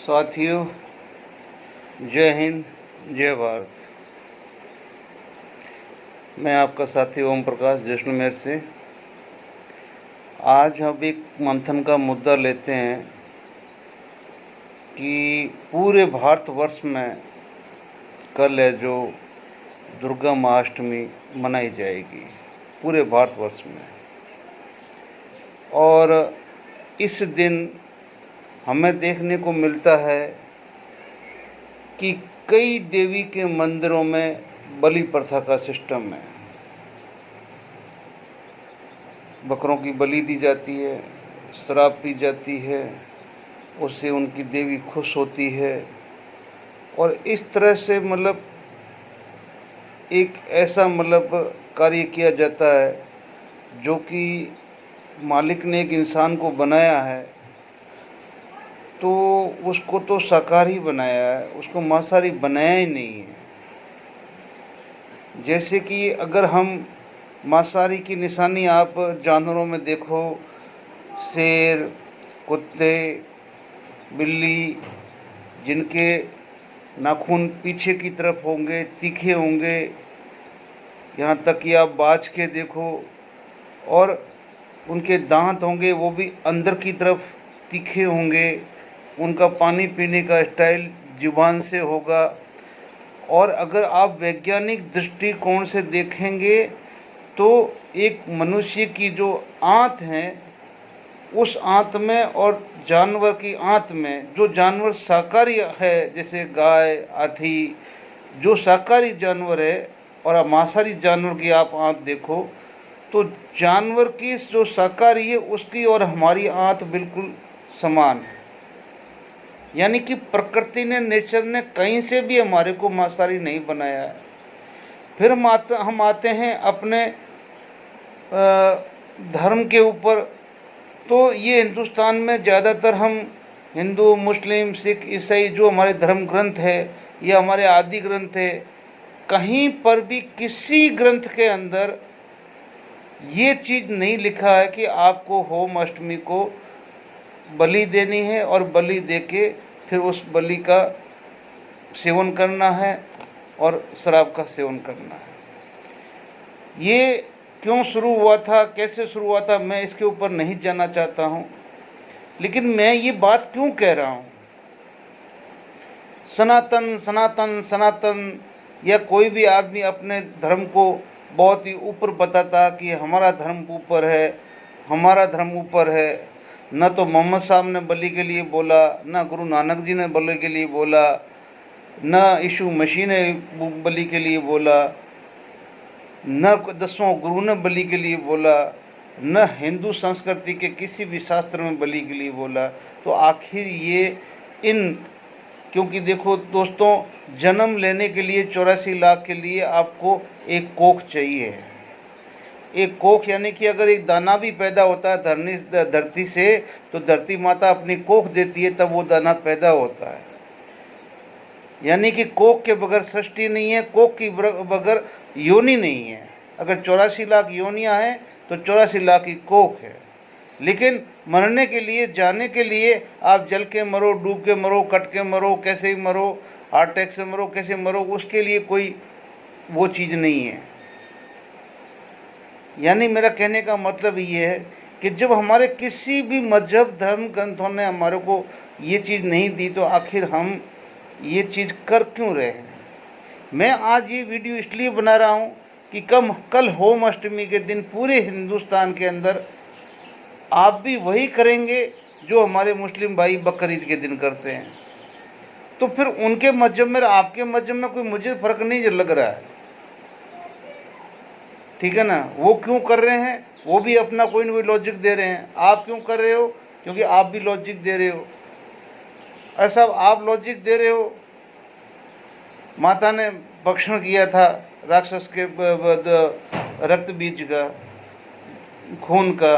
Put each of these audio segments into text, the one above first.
साथियों, जय हिंद, जय भारत। मैं आपका साथी ओम प्रकाश जैसलमेर से। आज हम एक मंथन का मुद्दा लेते हैं कि पूरे भारतवर्ष में कल है जो दुर्गा महाअष्टमी मनाई जाएगी पूरे भारतवर्ष में। और इस दिन हमें देखने को मिलता है कि कई देवी के मंदिरों में बलि प्रथा का सिस्टम है। बकरों की बलि दी जाती है, शराब पी जाती है, उससे उनकी देवी खुश होती है। और इस तरह से एक ऐसा कार्य किया जाता है जो कि मालिक ने एक इंसान को बनाया है तो उसको तो शाकाहारी बनाया है, उसको मांसाहारी बनाया ही नहीं है। जैसे कि अगर हम मांसाहारी की निशानी आप जानवरों में देखो, शेर, कुत्ते, बिल्ली, जिनके नाखून पीछे की तरफ होंगे, तीखे होंगे, यहाँ तक कि आप बाज के देखो और उनके दांत होंगे वो भी अंदर की तरफ तीखे होंगे। उनका पानी पीने का स्टाइल जुबान से होगा। और अगर आप वैज्ञानिक दृष्टिकोण से देखेंगे तो एक मनुष्य की जो आंत है उस आंत में और जानवर की आंत में, जो जानवर शाकाहारी है जैसे गाय, हाथी, जो शाकाहारी जानवर है, और मांसाहारी जानवर की आप आंत देखो तो जानवर की जो शाकाहारी है उसकी और हमारी आंत बिल्कुल समान है। यानी कि प्रकृति ने, नेचर ने कहीं से भी हमारे को मांसाहारी नहीं बनाया है। फिर हम आते हैं अपने धर्म के ऊपर। तो ये हिंदुस्तान में ज़्यादातर हम हिंदू, मुस्लिम, सिख, ईसाई जो हमारे धर्म ग्रंथ है या हमारे आदि ग्रंथ है, कहीं पर भी किसी ग्रंथ के अंदर ये चीज़ नहीं लिखा है कि आपको होम अष्टमी को बलि देनी है और बलि देके फिर उस बलि का सेवन करना है और शराब का सेवन करना है। ये क्यों शुरू हुआ था, कैसे शुरू हुआ था, मैं इसके ऊपर नहीं जानना चाहता हूँ। लेकिन मैं ये बात क्यों कह रहा हूँ, सनातन सनातन सनातन, या कोई भी आदमी अपने धर्म को बहुत ही ऊपर बताता कि हमारा धर्म ऊपर है, हमारा धर्म ऊपर है। न तो मोहम्मद साहब ने बलि के लिए बोला, न गुरु नानक जी ने बलि के लिए बोला, न यीशु मसीह ने बलि के लिए बोला, न 10वां गुरु ने बलि के लिए बोला, न हिंदू संस्कृति के किसी भी शास्त्र में बलि के लिए बोला। तो आखिर ये क्योंकि देखो दोस्तों, जन्म लेने के लिए 84 लाख के लिए आपको एक कोख चाहिए है। एक कोख यानी कि अगर एक दाना भी पैदा होता है धरती से तो धरती माता अपनी कोख देती है, तब वो दाना पैदा होता है। यानी कि कोख के बगैर सृष्टि नहीं है, कोख की बगैर योनि नहीं है। अगर 84 लाख योनियाँ हैं तो 84 लाख की कोख है। लेकिन मरने के लिए, जाने के लिए आप जल के मरो, डूब के मरो, कट के मरो, कैसे मरो, हार्ट अटैक से मरो, कैसे मरो, उसके लिए कोई वो चीज़ नहीं है। यानी मेरा कहने का मतलब ये है कि जब हमारे किसी भी मजहब, धर्म ग्रंथों ने हमारे को ये चीज़ नहीं दी तो आखिर हम ये चीज़ कर क्यों रहे हैं। मैं आज ये वीडियो इसलिए बना रहा हूँ कि कल होम अष्टमी के दिन पूरे हिंदुस्तान के अंदर आप भी वही करेंगे जो हमारे मुस्लिम भाई बकरीद के दिन करते हैं। तो फिर उनके मजहब में, आपके मजहब में कोई मुझे फ़र्क नहीं लग रहा है, ठीक है ना। वो क्यों कर रहे हैं, वो भी अपना कोई ना कोई लॉजिक दे रहे हैं। आप क्यों कर रहे हो, क्योंकि आप भी लॉजिक दे रहे हो। ऐसा आप लॉजिक दे रहे हो, माता ने भक्षण किया था राक्षस के रक्त बीज का, खून का।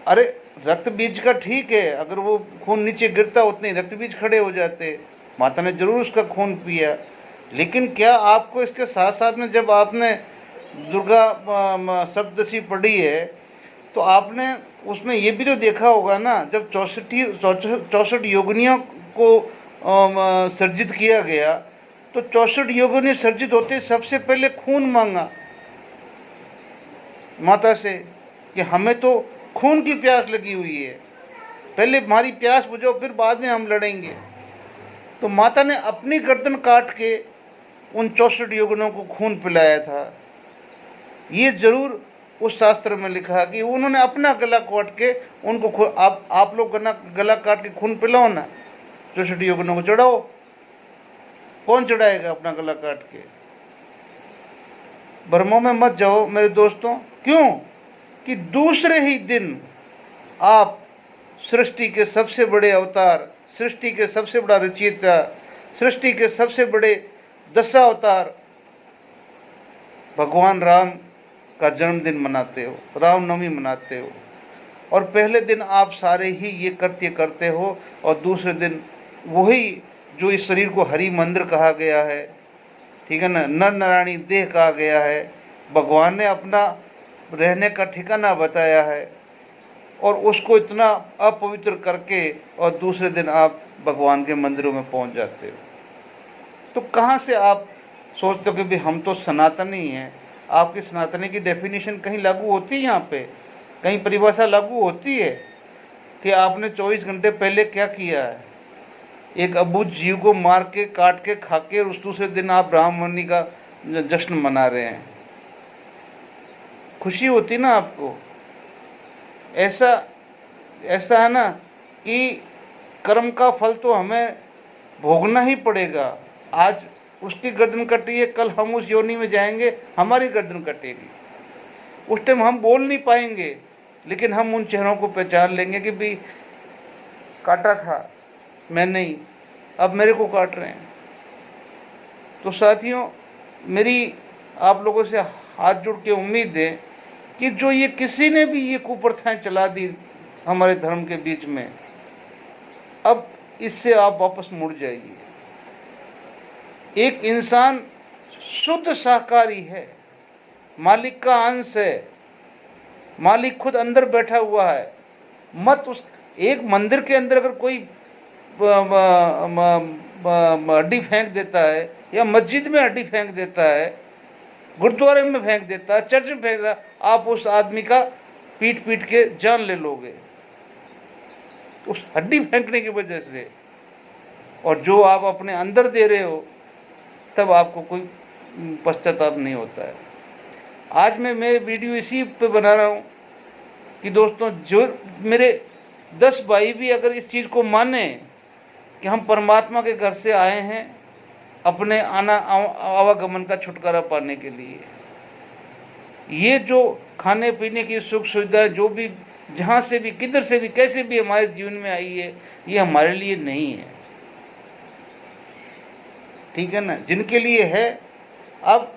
अरे रक्त बीज का ठीक है, अगर वो खून नीचे गिरता उतने रक्त बीज खड़े हो जाते। माता ने जरूर उसका खून पिया। लेकिन क्या आपको इसके साथ साथ में जब आपने दुर्गा सप्तशती पढ़ी है तो आपने उसमें ये भी तो देखा होगा ना, जब 64 योगिनियों को सर्जित किया गया, तो 64 योगियों ने सर्जित होते सबसे पहले खून मांगा माता से कि हमें तो खून की प्यास लगी हुई है, पहले हमारी प्यास बुझाओ, फिर बाद में हम लड़ेंगे। तो माता ने अपनी गर्दन काट के उन 64 योगियों को खून पिलाया था। ये जरूर उस शास्त्र में लिखा कि उन्होंने अपना गला काट के उनको आप लोग गला काट के खून पिलाओ ना, 64 योगियों को चढ़ाओ। कौन चढ़ाएगा अपना गला काट के? भ्रमों में मत जाओ मेरे दोस्तों। क्यों? कि दूसरे ही दिन आप सृष्टि के सबसे बड़े अवतार, सृष्टि के सबसे बड़ा रचयिता, सृष्टि के सबसे बड़े दशावतार भगवान राम का जन्मदिन मनाते हो, रामनवमी मनाते हो। और पहले दिन आप सारे ही ये कृत्य करते हो, और दूसरे दिन वही जो इस शरीर को हरि मंदिर कहा गया है, ठीक है ना, नर नारायणी देह कहा गया है, भगवान ने अपना रहने का ठिकाना बताया है, और उसको इतना अपवित्र करके और दूसरे दिन आप भगवान के मंदिरों में पहुंच जाते हो। तो कहाँ से आप सोचते हो कि भाई हम तो सनातनी हैं? आपकी सनातनी की डेफिनेशन कहीं लागू होती है? यहाँ पे कहीं परिभाषा लागू होती है कि आपने 24 घंटे पहले क्या किया है? एक अबूझ जीव को मार के, काट के, खा के, और उस दूसरे दिन आप रामनवमी का जश्न मना रहे हैं। खुशी होती ना आपको? ऐसा है ना कि कर्म का फल तो हमें भोगना ही पड़ेगा। आज उसकी गर्दन कटी है, कल हम उस योनि में जाएंगे, हमारी गर्दन कटेगी। उस टाइम हम बोल नहीं पाएंगे, लेकिन हम उन चेहरों को पहचान लेंगे कि भाई काटा था मैं नहीं, अब मेरे को काट रहे हैं। तो साथियों, मेरी आप लोगों से हाथ जोड़ के उम्मीद है कि जो ये किसी ने भी ये कुप्रथाएं चला दी हमारे धर्म के बीच में, अब इससे आप वापस मुड़ जाइए। एक इंसान शुद्ध शाकाहारी है, मालिक का अंश है, मालिक खुद अंदर बैठा हुआ है। मत उस एक मंदिर के अंदर अगर कोई हड्डी फेंक देता है, या मस्जिद में हड्डी फेंक देता है, गुरुद्वारे में फेंक देता है, चर्च में फेंक देता है, आप उस आदमी का पीट पीट के जान ले लोगे उस हड्डी फेंकने की वजह से। और जो आप अपने अंदर दे रहे हो, तब आपको कोई पश्चाताप नहीं होता है। आज मैं वीडियो इसी पे बना रहा हूँ कि दोस्तों, जो मेरे 10 भाई भी अगर इस चीज़ को माने कि हम परमात्मा के घर से आए हैं अपने आवागमन का छुटकारा पाने के लिए, ये जो खाने पीने की सुख सुविधा जो भी जहाँ से भी, किधर से भी, कैसे भी हमारे जीवन में आई है, ये हमारे लिए नहीं है, ठीक है ना। जिनके लिए है, अब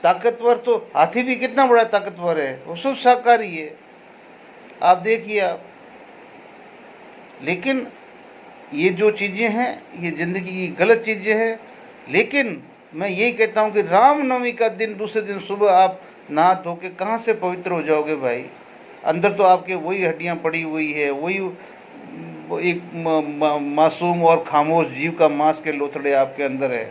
ताकतवर तो हाथी भी कितना बड़ा ताकतवर है, वो शुद्ध शाकाहारी है, आप देखिए आप। लेकिन ये जो चीज़ें हैं, ये ज़िंदगी की गलत चीज़ें हैं। लेकिन मैं यही कहता हूँ कि रामनवमी का दिन, दूसरे दिन सुबह आप नहा धो के कहाँ से पवित्र हो जाओगे भाई? अंदर तो आपके वही हड्डियाँ पड़ी हुई है, वही एक मासूम और खामोश जीव का मांस के लोथड़े आपके अंदर है।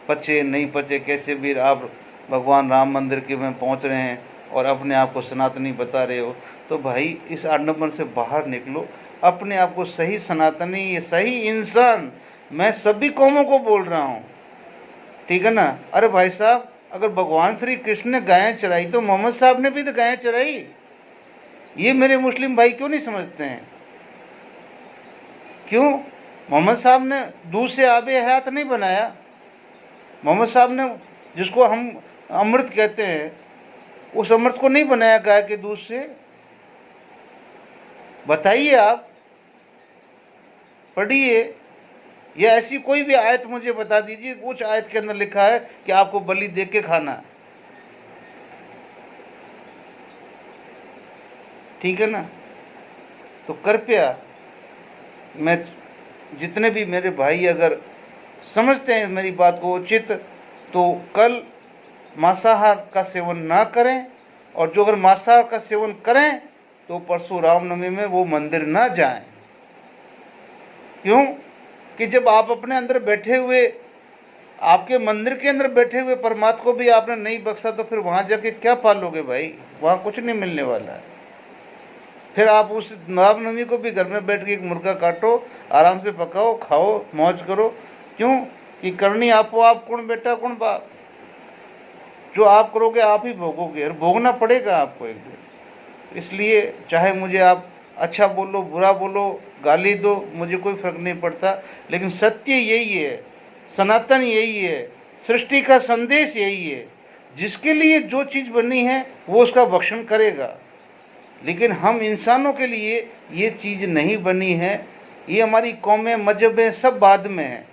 पचे नहीं पचे, कैसे भी आप भगवान राम मंदिर के में पहुँच रहे हैं और अपने आप को सनातनी बता रहे हो, तो भाई इस आडंबर से बाहर निकलो, अपने आप को सही सनातनी, सही इंसान, मैं सभी कौमों को बोल रहा हूँ, ठीक है ना। अरे भाई साहब, अगर भगवान श्री कृष्ण ने गायें चराई तो मोहम्मद साहब ने भी तो गायें चराई। ये मेरे मुस्लिम भाई क्यों नहीं समझते हैं? क्यों? मोहम्मद साहब ने दूध से आबे हयात नहीं बनाया। मोहम्मद साहब ने, जिसको हम अमृत कहते हैं, उस अमृत को नहीं बनाया गाय के दूध से। बताइए आप, पढ़िए, या ऐसी कोई भी आयत मुझे बता दीजिए, उस आयत के अंदर लिखा है कि आपको बलि दे के खाना, ठीक है ना। तो कृपया, मैं जितने भी मेरे भाई अगर समझते हैं मेरी बात को उचित, तो कल मांसाहार का सेवन ना करें, और जो अगर मांसाहार का सेवन करें तो परसों रामनवमी में वो मंदिर ना जाएं। क्यों? कि जब आप अपने अंदर बैठे हुए, आपके मंदिर के अंदर बैठे हुए परमात्मा को भी आपने नहीं बख्शा, तो फिर वहाँ जाके क्या पालोगे भाई? वहाँ कुछ नहीं मिलने वाला है। फिर आप उस रामनवमी को भी घर में बैठ के एक मुर्गा काटो, आराम से पकाओ, खाओ, मौज करो। क्यों? कि करनी आपो आप, कौन बेटा कौन बाप। जो आप करोगे आप ही भोगोगे, और भोगना पड़ेगा आपको एक दिन। इसलिए चाहे मुझे आप अच्छा बोलो, बुरा बोलो, गाली दो, मुझे कोई फर्क नहीं पड़ता, लेकिन सत्य यही है, सनातन यही है, सृष्टि का संदेश यही है। जिसके लिए जो चीज़ बनी है वो उसका भक्षण करेगा, लेकिन हम इंसानों के लिए ये चीज़ नहीं बनी है। ये हमारी कौमें, मजहबें सब बाद में हैं।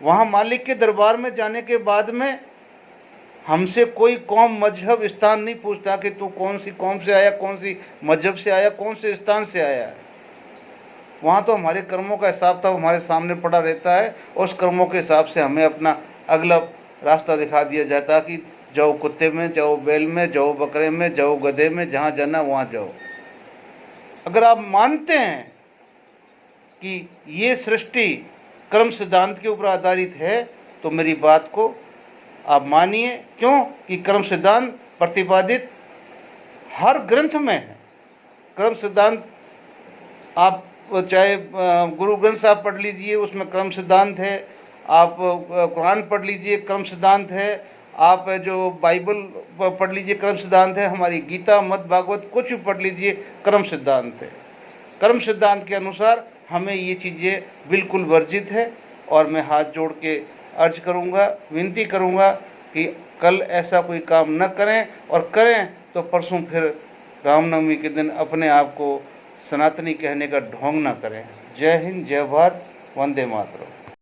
वहाँ मालिक के दरबार में जाने के बाद में हमसे कोई कौम, मजहब, स्थान नहीं पूछता कि तू कौन सी कौम से आया, कौन सी मजहब से आया, कौन से स्थान से आया है। वहाँ तो हमारे कर्मों का हिसाब था, हमारे सामने पड़ा रहता है, और उस कर्मों के हिसाब से हमें अपना अगला रास्ता दिखा दिया जाता है कि जाओ कुत्ते में, जाओ बैल में, जाओ बकरे में, जाओ गधे में, जहाँ जाना वहाँ जाओ। अगर आप मानते हैं कि ये सृष्टि कर्म सिद्धांत के ऊपर आधारित है, तो मेरी बात को आप मानिए। क्यों? कि कर्म सिद्धांत प्रतिपादित हर ग्रंथ में है। कर्म सिद्धांत आप चाहे गुरु ग्रंथ साहब पढ़ लीजिए, उसमें कर्म सिद्धांत है। आप कुरान पढ़ लीजिए, कर्म सिद्धांत है। आप जो बाइबल पढ़ लीजिए, कर्म सिद्धांत है। हमारी गीता, मत, भागवत, कुछ भी पढ़ लीजिए, कर्म सिद्धांत है। कर्म सिद्धांत के अनुसार हमें ये चीज़ें बिल्कुल वर्जित है। और मैं हाथ जोड़ के अर्ज करूँगा, विनती करूँगा कि कल ऐसा कोई काम न करें, और करें तो परसों फिर रामनवमी के दिन अपने आप को सनातनी कहने का ढोंग न करें। जय हिंद, जय भारत, वंदे मातरम।